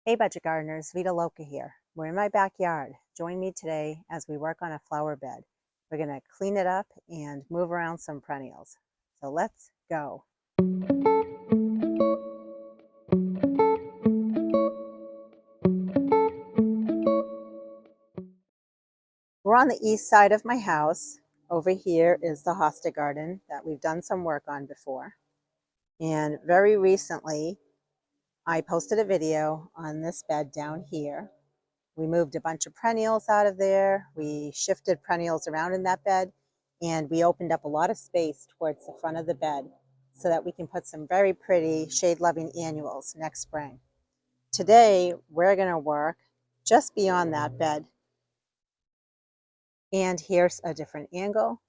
Hey budget gardeners, Vita Loca here. We're in my backyard. Join me today as we work on a flower bed. We're going to clean it up and move around some perennials. So let's go. We're on the east side of my house. Over here is the hosta garden that we've done some work on before. And very recently, I posted a video on this bed down here. We moved a bunch of perennials out of there. We shifted perennials around in that bed, and we opened up a lot of space towards the front of the bed so that we can put some very pretty shade-loving annuals next spring. Today, we're going to work just beyond that bed. And here's a different angle.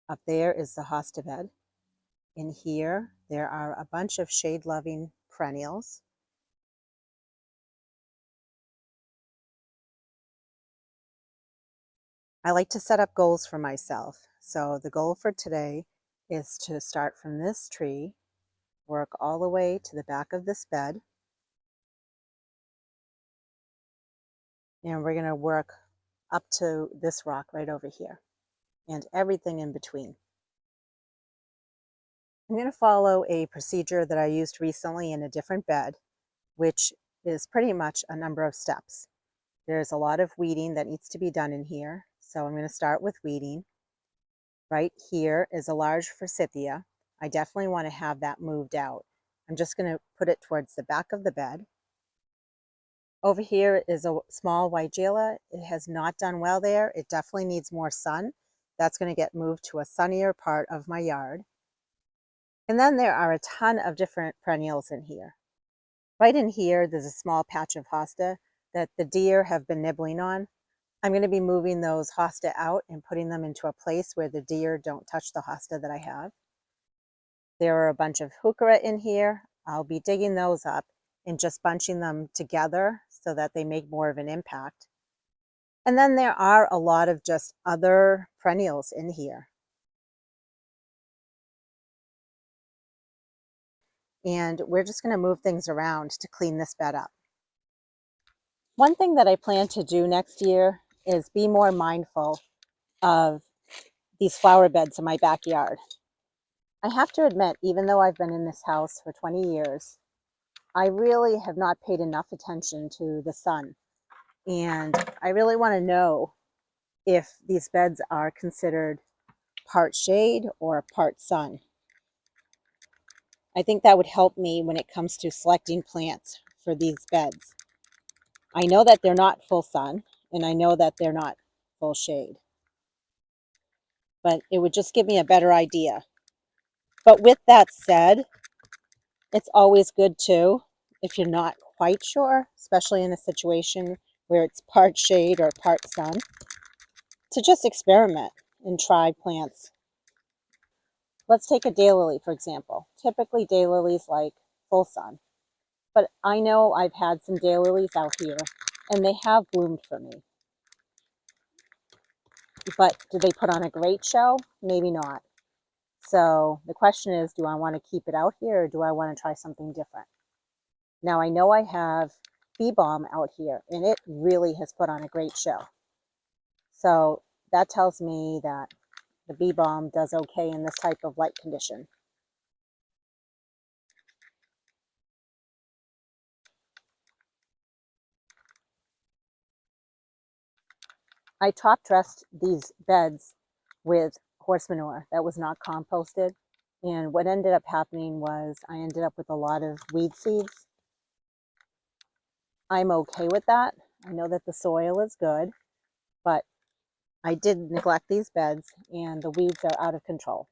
Up there is the hosta bed. In here, there are a bunch of shade-loving perennials. I like to set up goals for myself. So the goal for today is to start from this tree, work all the way to the back of this bed, and we're going to work up to this rock right over here and everything in between. I'm going to follow a procedure that I used recently in a different bed, which is pretty much a number of steps. There's a lot of weeding that needs to be done in here, so I'm going to start with weeding. Right here is a large forsythia. I definitely want to have that moved out. I'm just going to put it towards the back of the bed. Over here is a small white gila. It has not done well there. It definitely needs more sun. That's going to get moved to a sunnier part of my yard. And then there are a ton of different perennials in here. Right in here, there's a small patch of hosta that the deer have been nibbling on. I'm going to be moving those hosta out and putting them into a place where the deer don't touch the hosta that I have. There are a bunch of heuchera in here. I'll be digging those up and just bunching them together so that they make more of an impact. And then there are a lot of just other perennials in here. And we're just going to move things around to clean this bed up. One thing that I plan to do next year is be more mindful of these flower beds in my backyard. I have to admit, even though I've been in this house for 20 years, I really have not paid enough attention to the sun. And I really want to know if these beds are considered part shade or part sun. I think that would help me when it comes to selecting plants for these beds. I know that they're not full sun, and I know that they're not full shade, but it would just give me a better idea. But with that said, it's always good too, if you're not quite sure, especially in a situation where it's part shade or part sun, to just experiment and try plants. Let's take a daylily, for example. Typically, daylilies like full sun. But I know I've had some daylilies out here, and they have bloomed for me. But do they put on a great show? Maybe not. So the question is, do I want to keep it out here, or do I want to try something different? Now, I know I have bee balm out here, and it really has put on a great show. So that tells me that the bee balm does okay in this type of light condition. I top dressed these beds with horse manure that was not composted. And what ended up happening was I ended up with a lot of weed seeds. I'm okay with that. I know that the soil is good, but I did neglect these beds and the weeds are out of control.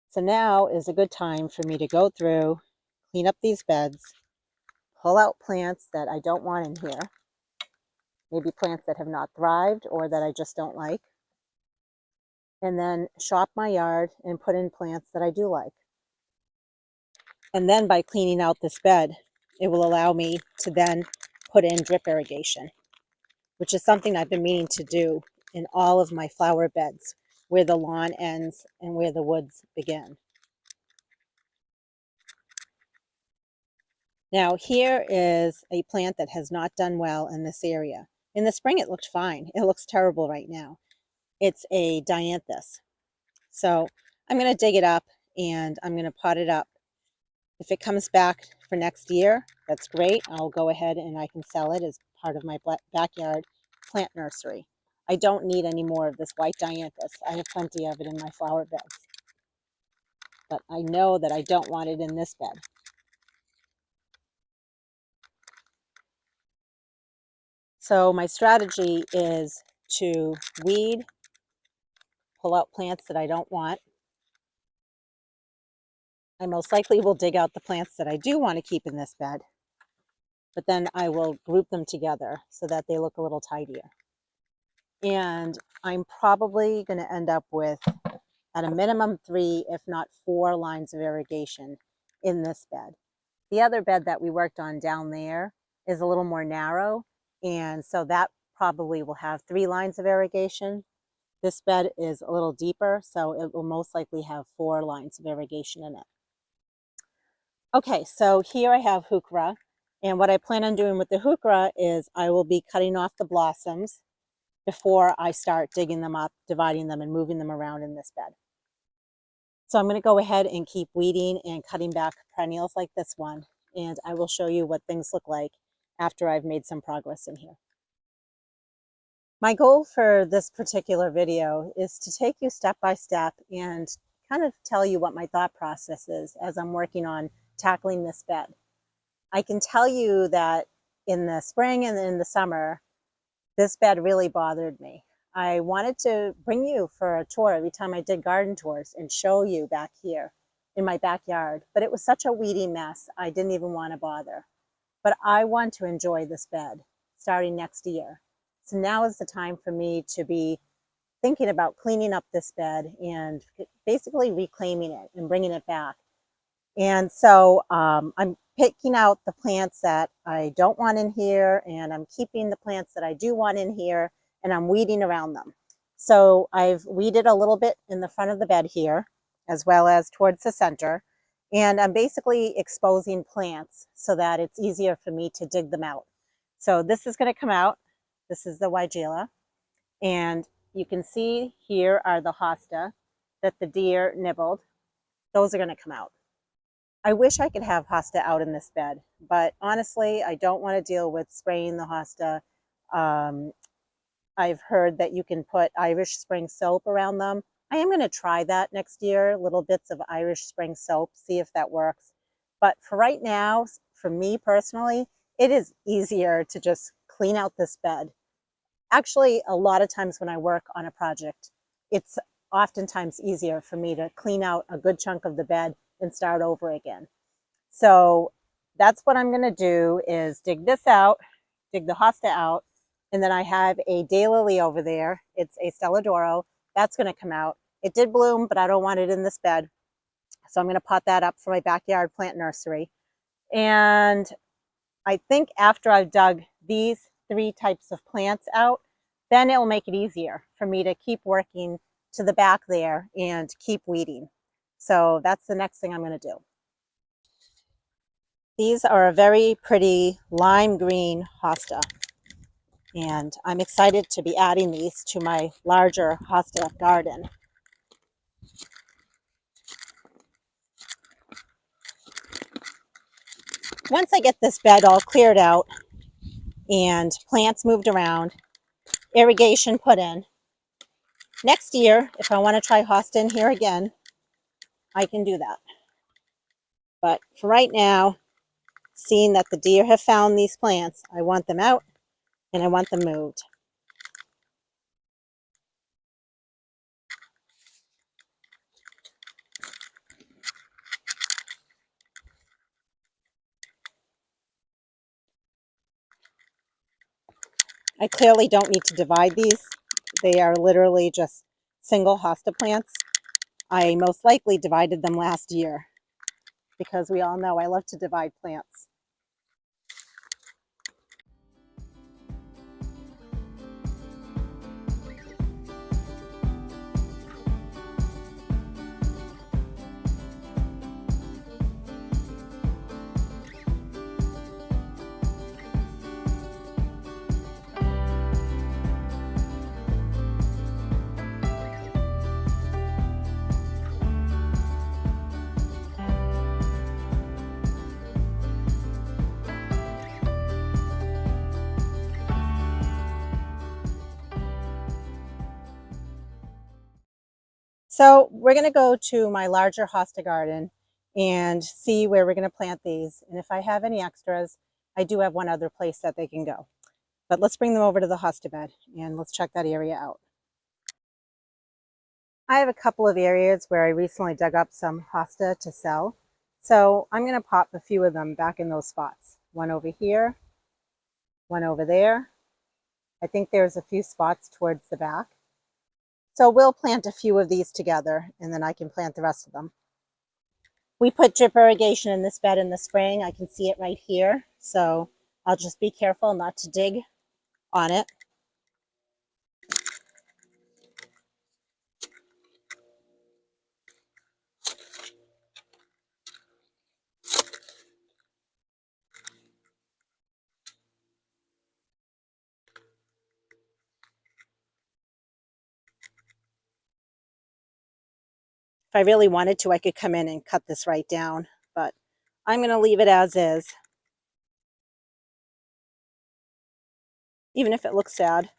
So now is a good time for me to go through, clean up these beds, pull out plants that I don't want in here, maybe plants that have not thrived or that I just don't like, and then shop my yard and put in plants that I do like. And then by cleaning out this bed, it will allow me to then put in drip irrigation, which is something I've been meaning to do in all of my flower beds, where the lawn ends and where the woods begin. Now here is a plant that has not done well in this area. In the spring it looked fine. It looks terrible right now. It's a dianthus. So I'm going to dig it up and I'm going to pot it up. If it comes back for next year, that's great. I'll go ahead and I can sell it as part of my backyard plant nursery. I don't need any more of this white dianthus. I have plenty of it in my flower beds. But I know that I don't want it in this bed. So my strategy is to weed, pull out plants that I don't want. I most likely will dig out the plants that I do want to keep in this bed, but then I will group them together so that they look a little tidier. And I'm probably going to end up with, at a minimum, 3, if not 4 lines of irrigation in this bed. The other bed that we worked on down there is a little more narrow, and so that probably will have 3 lines of irrigation. This bed is a little deeper, so it will most likely have 4 lines of irrigation in it. Okay, so here I have heuchera, and what I plan on doing with the heuchera is I will be cutting off the blossoms before I start digging them up, dividing them, and moving them around in this bed. So I'm going to go ahead and keep weeding and cutting back perennials like this one, and I will show you what things look like after I've made some progress in here. My goal for this particular video is to take you step by step and kind of tell you what my thought process is as I'm working on tackling this bed. I can tell you that in the spring and in the summer, this bed really bothered me. I wanted to bring you for a tour every time I did garden tours and show you back here in my backyard, but it was such a weedy mess, I didn't even want to bother. But I want to enjoy this bed starting next year. So now is the time for me to be thinking about cleaning up this bed and basically reclaiming it and bringing it back. And so I'm picking out the plants that I don't want in here, and I'm keeping the plants that I do want in here, and I'm weeding around them. So I've weeded a little bit in the front of the bed here, as well as towards the center. And I'm basically exposing plants so that it's easier for me to dig them out. So this is going to come out. This is the Weigela. And you can see here are the hosta that the deer nibbled. Those are going to come out. I wish I could have hosta out in this bed, but honestly, I don't want to deal with spraying the hosta. I've heard that you can put Irish Spring soap around them. I am going to try that next year, little bits of Irish Spring soap, see if that works. But for right now, for me personally, it is easier to just clean out this bed. Actually, a lot of times when I work on a project, it's oftentimes easier for me to clean out a good chunk of the bed and start over again. So that's what I'm going to do, is dig this out, dig the hosta out, and then I have a daylily over there. It's a Stelladoro. That's going to come out. It did bloom, but I don't want it in this bed. So I'm going to pot that up for my backyard plant nursery. And I think after I've dug these 3 types of plants out, then it will make it easier for me to keep working to the back there and keep weeding. So that's the next thing I'm going to do. These are a very pretty lime green hosta, and I'm excited to be adding these to my larger hosta garden. Once I get this bed all cleared out and plants moved around, irrigation put in, next year, if I want to try hosta in here again, I can do that. But for right now, seeing that the deer have found these plants, I want them out and I want them moved. I clearly don't need to divide these. They are literally just single hosta plants. I most likely divided them last year because we all know I love to divide plants. So we're going to go to my larger hosta garden and see where we're going to plant these. And if I have any extras, I do have one other place that they can go. But let's bring them over to the hosta bed and let's check that area out. I have a couple of areas where I recently dug up some hosta to sell. So I'm going to pop a few of them back in those spots. One over here, one over there. I think there's a few spots towards the back. So we'll plant a few of these together and then I can plant the rest of them. We put drip irrigation in this bed in the spring. I can see it right here. So I'll just be careful not to dig on it. If I really wanted to, I could come in and cut this right down, but I'm going to leave it as is, even if it looks sad.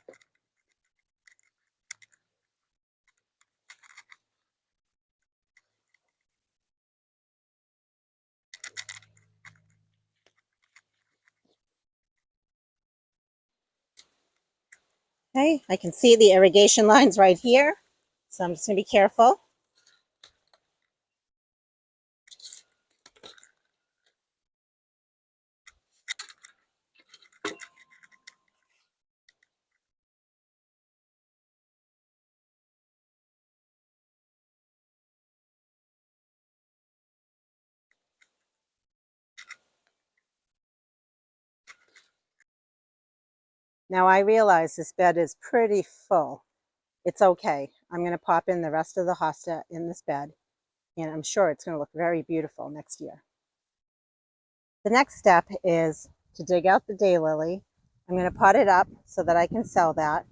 Okay, I can see the irrigation lines right here, so I'm just going to be careful. Now I realize this bed is pretty full. It's okay. I'm going to pop in the rest of the hosta in this bed, and I'm sure it's going to look very beautiful next year. The next step is to dig out the daylily. I'm going to pot it up so that I can sell that,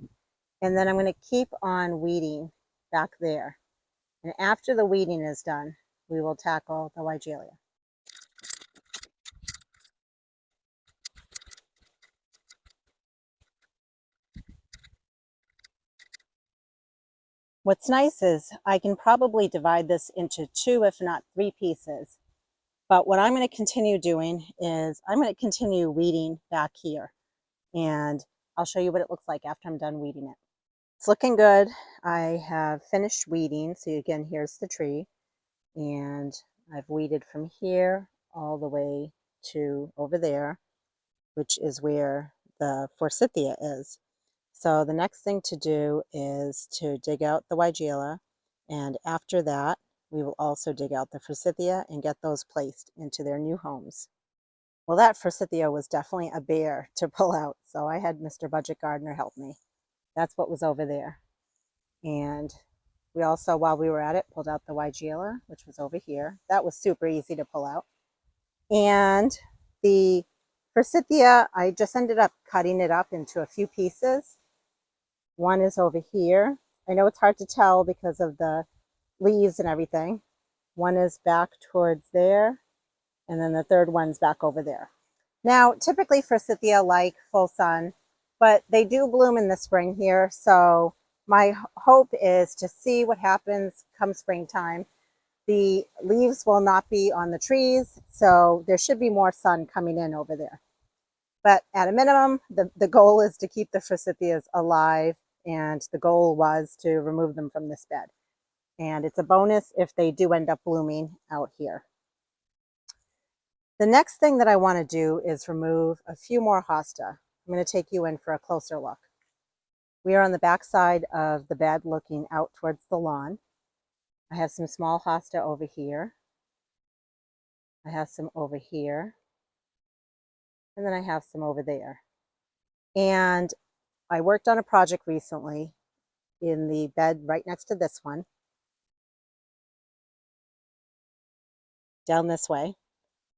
and then I'm going to keep on weeding back there. And after the weeding is done, we will tackle the Weigelia. What's nice is I can probably divide this into 2, if not 3 pieces. But what I'm going to continue doing is I'm going to continue weeding back here. And I'll show you what it looks like after I'm done weeding it. It's looking good. I have finished weeding. So again, here's the tree. And I've weeded from here all the way to over there, which is where the forsythia is. So the next thing to do is to dig out the Weigelia, and after that, we will also dig out the forsythia and get those placed into their new homes. Well, that forsythia was definitely a bear to pull out, so I had Mr. Budget Gardener help me. That's what was over there. And we also, while we were at it, pulled out the Weigelia, which was over here. That was super easy to pull out. And the forsythia, I just ended up cutting it up into a few pieces. One is over here. I know it's hard to tell because of the leaves and everything. One is back towards there, and then the third one's back over there. Now, typically forsythia like full sun, but they do bloom in the spring here, so my hope is to see what happens come springtime. The leaves will not be on the trees, so there should be more sun coming in over there. But at a minimum, the goal is to keep the forsythias alive, and the goal was to remove them from this bed. And it's a bonus if they do end up blooming out here. The next thing that I want to do is remove a few more hosta. I'm going to take you in for a closer look. We are on the back side of the bed looking out towards the lawn. I have some small hosta over here. I have some over here. And then I have some over there. And I worked on a project recently in the bed right next to this one, down this way.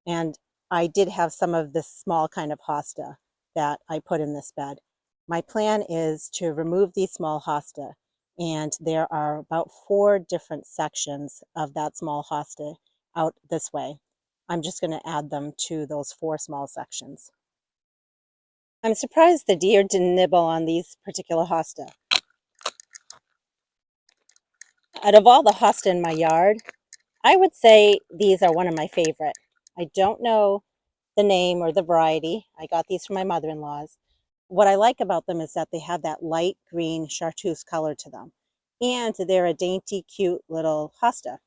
And I did have some of this small kind of hosta that I put in this bed. My plan is to remove these small hosta, and there are about 4 different sections of that small hosta out this way. I'm just going to add them to those 4 small sections. I'm surprised the deer didn't nibble on these particular hosta. Out of all the hosta in my yard, I would say these are one of my favorite. I don't know the name or the variety. I got these from my mother-in-law's. What I like about them is that they have that light green chartreuse color to them. And they're a dainty, cute little hosta.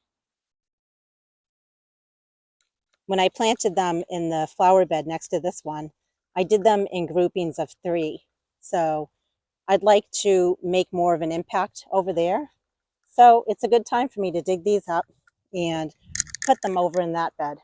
When I planted them in the flower bed next to this one, I did them in groupings of 3. So I'd like to make more of an impact over there. So it's a good time for me to dig these up and put them over in that bed.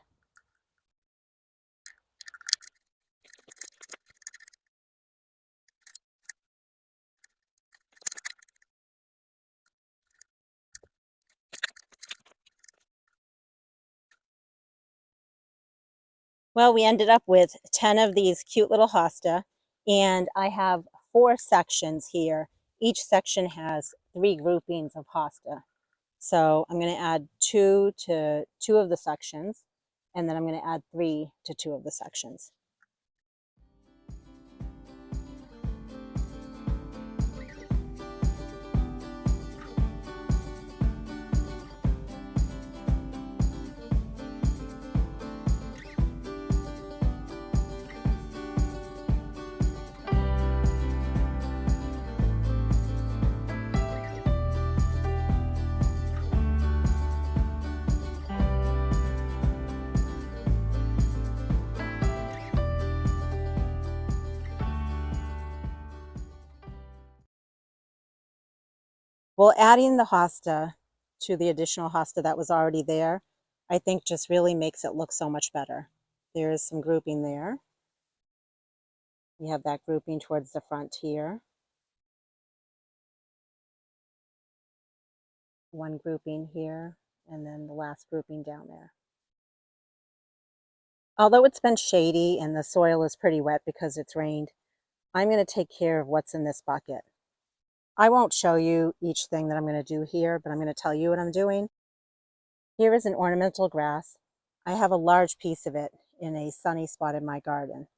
Well, we ended up with 10 of these cute little hosta, and I have 4 sections here. Each section has 3 groupings of hosta. So I'm going to add 2 to 2 of the sections, and then I'm going to add 3 to 2 of the sections. Well, adding the hosta to the additional hosta that was already there, I think just really makes it look so much better. There is some grouping there. We have that grouping towards the front here. One grouping here, and then the last grouping down there. Although it's been shady and the soil is pretty wet because it's rained, I'm going to take care of what's in this bucket. I won't show you each thing that I'm going to do here, but I'm going to tell you what I'm doing. Here is an ornamental grass. I have a large piece of it in a sunny spot in my garden.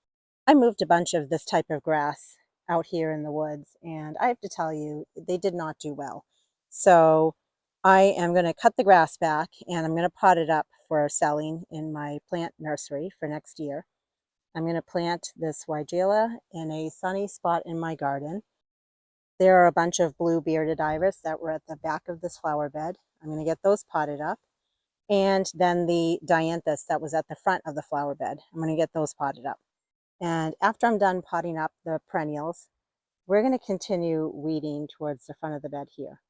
I moved a bunch of this type of grass out here in the woods, and I have to tell you, they did not do well. So I am going to cut the grass back, and I'm going to pot it up for selling in my plant nursery for next year. I'm going to plant this Weigela in a sunny spot in my garden. There are a bunch of blue bearded iris that were at the back of this flower bed. I'm going to get those potted up. And then the dianthus that was at the front of the flower bed, I'm going to get those potted up. And after I'm done potting up the perennials, we're going to continue weeding towards the front of the bed here.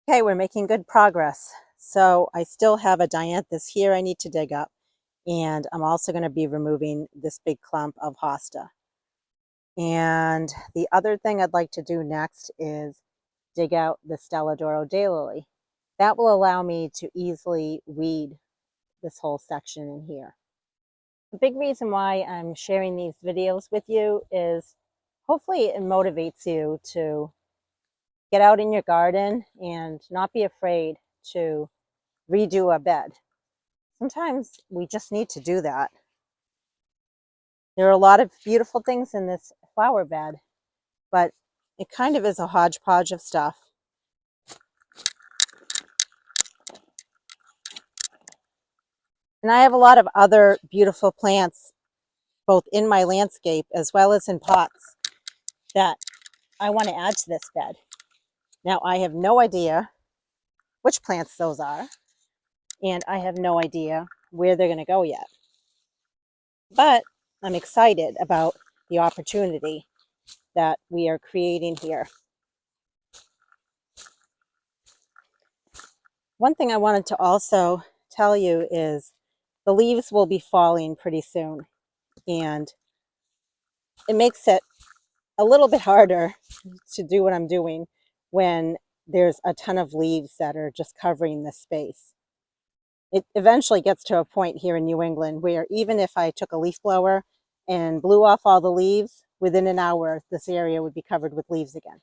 Okay, we're making good progress. So I still have a dianthus here I need to dig up. And I'm also going to be removing this big clump of hosta. And the other thing I'd like to do next is dig out the Stella d'Oro daylily. That will allow me to easily weed this whole section in here. The big reason why I'm sharing these videos with you is hopefully it motivates you to get out in your garden and not be afraid to redo a bed. Sometimes we just need to do that. There are a lot of beautiful things in this flower bed, but it kind of is a hodgepodge of stuff. And I have a lot of other beautiful plants, both in my landscape as well as in pots, that I want to add to this bed. Now, I have no idea which plants those are, and I have no idea where they're going to go yet. But I'm excited about the opportunity that we are creating here. One thing I wanted to also tell you is the leaves will be falling pretty soon, and it makes it a little bit harder to do what I'm doing when there's a ton of leaves that are just covering this space. It eventually gets to a point here in New England where even if I took a leaf blower and blew off all the leaves, within an hour, this area would be covered with leaves again.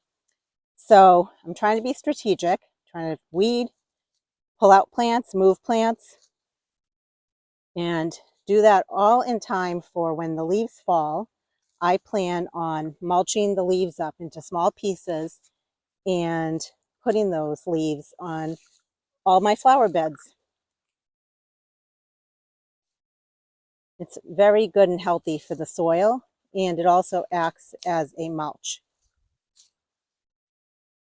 So I'm trying to be strategic, trying to weed, pull out plants, move plants, and do that all in time for when the leaves fall. I plan on mulching the leaves up into small pieces and putting those leaves on all my flower beds. It's very good and healthy for the soil, and it also acts as a mulch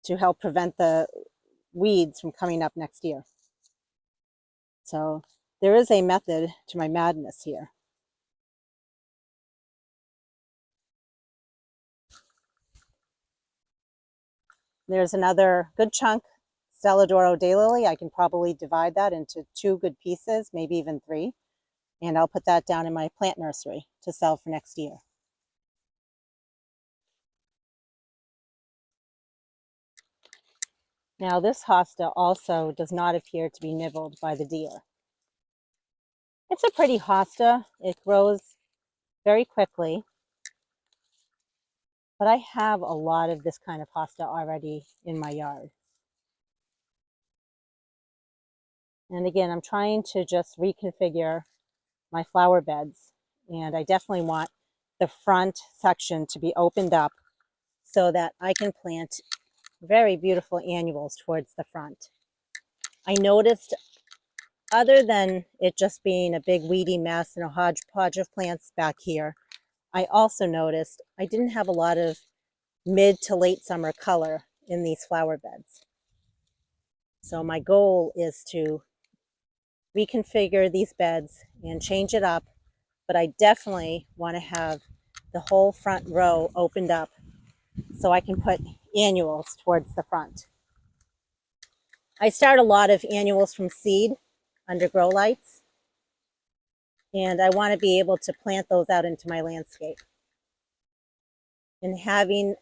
to help prevent the weeds from coming up next year. So there is a method to my madness here. There's another good chunk Stelladoro daylily. I can probably divide that into 2 good pieces, maybe even 3. And I'll put that down in my plant nursery to sell for next year. Now this hosta also does not appear to be nibbled by the deer. It's a pretty hosta. It grows very quickly, but I have a lot of this kind of hosta already in my yard. And again, I'm trying to just reconfigure my flower beds, and I definitely want the front section to be opened up so that I can plant very beautiful annuals towards the front. I noticed, other than it just being a big weedy mess and a hodgepodge of plants back here, I also noticed I didn't have a lot of mid to late summer color in these flower beds. So my goal is to reconfigure these beds and change it up, but I definitely want to have the whole front row opened up so I can put annuals towards the front. I start a lot of annuals from seed under grow lights, and I want to be able to plant those out into my landscape. And having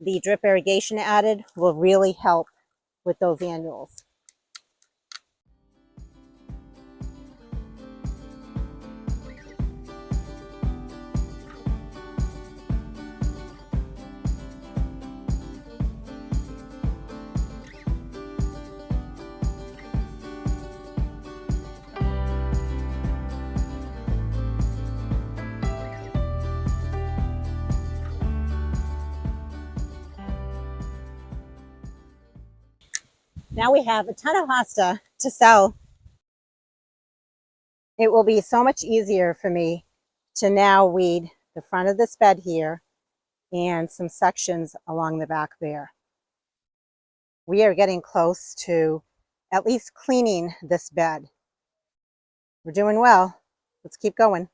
the drip irrigation added will really help with those annuals. Now we have a ton of hosta to sell. It will be so much easier for me to now weed the front of this bed here and some sections along the back there. We are getting close to at least cleaning this bed. We're doing well. Let's keep going.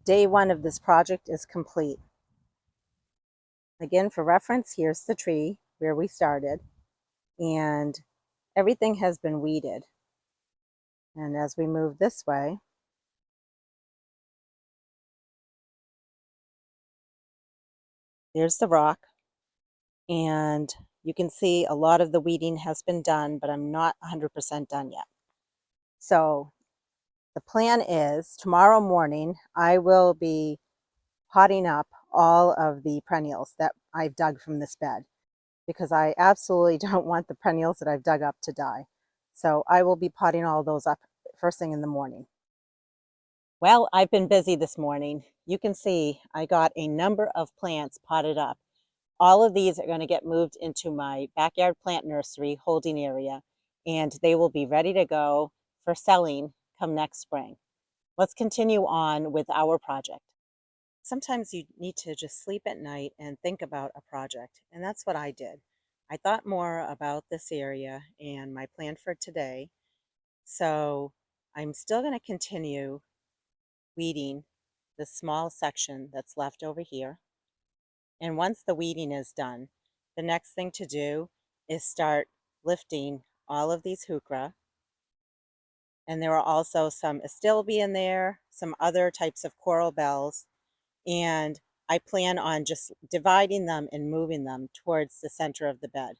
Day 1 of this project is complete. Again, for reference, here's the tree where we started, and everything has been weeded. And as we move this way, there's the rock, and you can see a lot of the weeding has been done, but I'm not 100% done yet. So the plan is tomorrow morning I will be potting up all of the perennials that I've dug from this bed, because I absolutely don't want the perennials that I've dug up to die. So I will be potting all those up first thing in the morning. Well, I've been busy this morning. You can see I got a number of plants potted up. All of these are going to get moved into my backyard plant nursery holding area, and they will be ready to go for selling come next spring. Let's continue on with our project. Sometimes you need to just sleep at night and think about a project, and that's what I did. I thought more about this area and my plan for today, so I'm still going to continue weeding the small section that's left over here. And once the weeding is done, the next thing to do is start lifting all of these heuchera. And there are also some astilbe in there, some other types of coral bells, and I plan on just dividing them and moving them towards the center of the bed.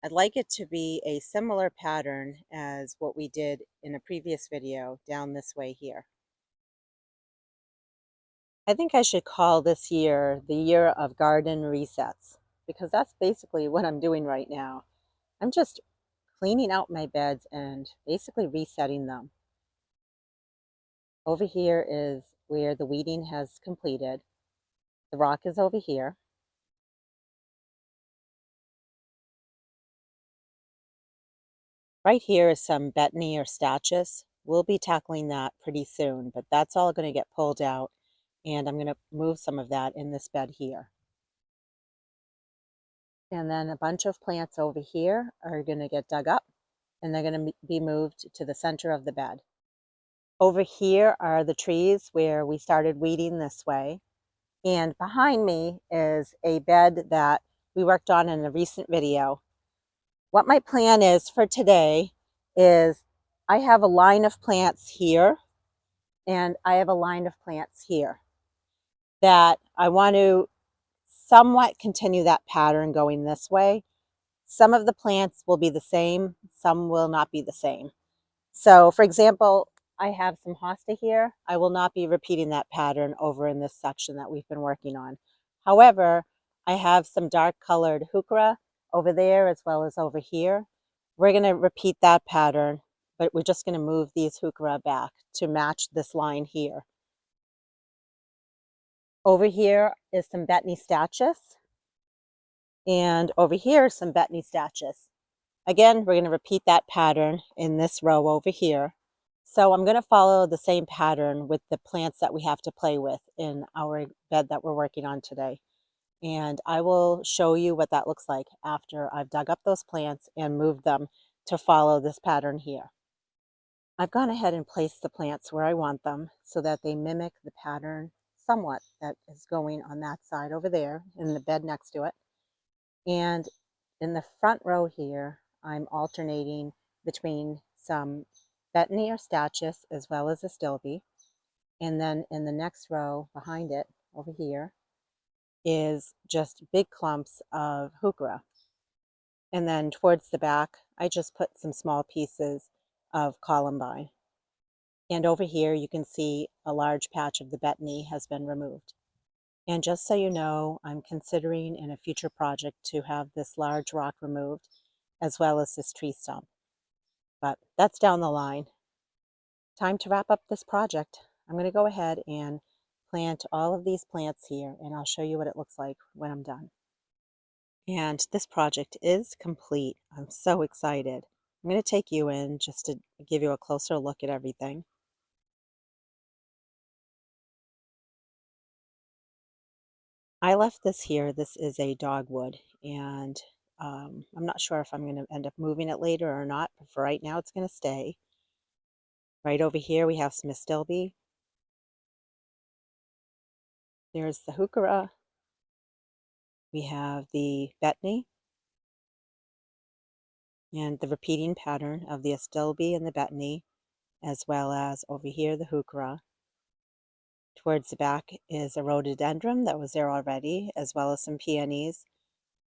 I'd like it to be a similar pattern as what we did in a previous video down this way here. I think I should call this year the year of garden resets, because that's basically what I'm doing right now. I'm just cleaning out my beds and basically resetting them. Over here is where the weeding has completed. The rock is over here. Right here is some betony or stachys. We'll be tackling that pretty soon, but that's all going to get pulled out, and I'm going to move some of that in this bed here. And then a bunch of plants over here are going to get dug up, and they're going to be moved to the center of the bed. Over here are the trees where we started weeding this way. And behind me is a bed that we worked on in a recent video. What my plan is for today is I have a line of plants here and I have a line of plants here that I want to somewhat continue that pattern going this way. Some of the plants will be the same, some will not be the same. So for example, I have some hosta here. I will not be repeating that pattern over in this section that we've been working on. However, I have some dark colored heuchera over there as well as over here. We're going to repeat that pattern, but we're just going to move these heuchera back to match this line here. Over here is some betony stachys, and over here is some betony stachys. Again, we're going to repeat that pattern in this row over here. So I'm going to follow the same pattern with the plants that we have to play with in our bed that we're working on today. And I will show you what that looks like after I've dug up those plants and moved them to follow this pattern here. I've gone ahead and placed the plants where I want them so that they mimic the pattern somewhat that is going on that side over there in the bed next to it. And in the front row here, I'm alternating between some betony or stachys as well as astilbe. And then in the next row behind it over here is just big clumps of heuchera. And then towards the back, I just put some small pieces of columbine. And over here, you can see a large patch of the betony has been removed. And just so you know, I'm considering in a future project to have this large rock removed as well as this tree stump. But that's down the line. Time to wrap up this project. I'm going to go ahead and plant all of these plants here, and I'll show you what it looks like when I'm done. And this project is complete. I'm so excited. I'm going to take you in just to give you a closer look at everything. I left this here. This is a dogwood, and I'm not sure if I'm going to end up moving it later or not, but for right now it's going to stay. Right over here we have some astilbe. There's the heuchera. We have the betony and the repeating pattern of the astilbe and the betony, as well as over here the heuchera. Towards the back is a rhododendron that was there already, as well as some peonies.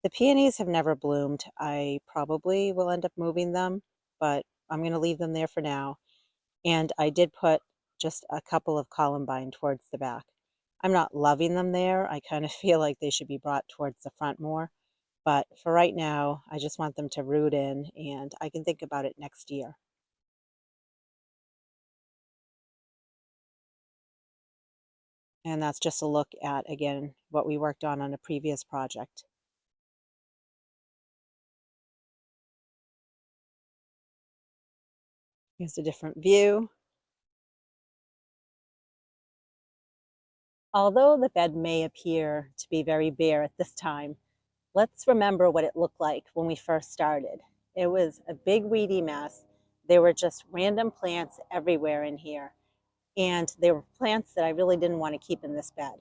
The peonies have never bloomed. I probably will end up moving them, but I'm going to leave them there for now. And I did put just a couple of columbine towards the back. I'm not loving them there. I kind of feel like they should be brought towards the front more. But for right now, I just want them to root in, and I can think about it next year. And that's just a look at, again, what we worked on a previous project. Here's a different view. Although the bed may appear to be very bare at this time, let's remember what it looked like when we first started. It was a big weedy mess. There were just random plants everywhere in here. And there were plants that I really didn't want to keep in this bed.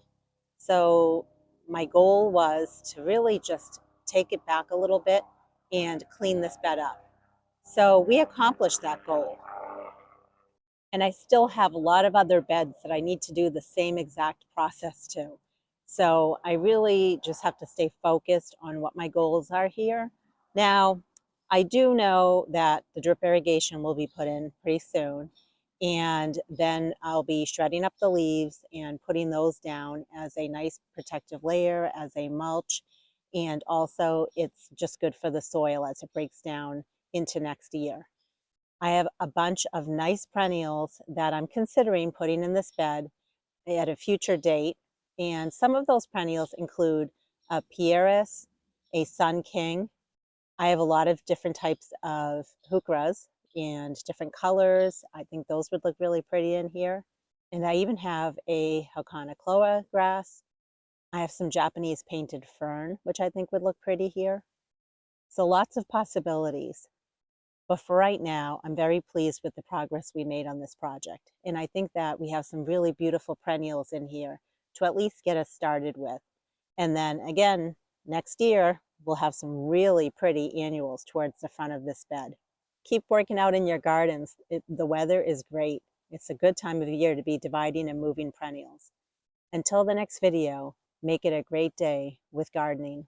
So my goal was to really just take it back a little bit and clean this bed up. So we accomplished that goal. And I still have a lot of other beds that I need to do the same exact process to. So I really just have to stay focused on what my goals are here. Now, I do know that the drip irrigation will be put in pretty soon, and then I'll be shredding up the leaves and putting those down as a nice protective layer, as a mulch, and also it's just good for the soil as it breaks down into next year. I have a bunch of nice perennials that I'm considering putting in this bed at a future date. And some of those perennials include a pieris, a sun king, I have a lot of different types of heucheras and different colors. I think those would look really pretty in here. And I even have a Haucana grass. I have some Japanese painted fern, which I think would look pretty here. So lots of possibilities. But for right now, I'm very pleased with the progress we made on this project. And I think that we have some really beautiful perennials in here to at least get us started with. And then again, next year, we'll have some really pretty annuals towards the front of this bed. Keep working out in your gardens. The weather is great. It's a good time of year to be dividing and moving perennials. Until the next video, make it a great day with gardening.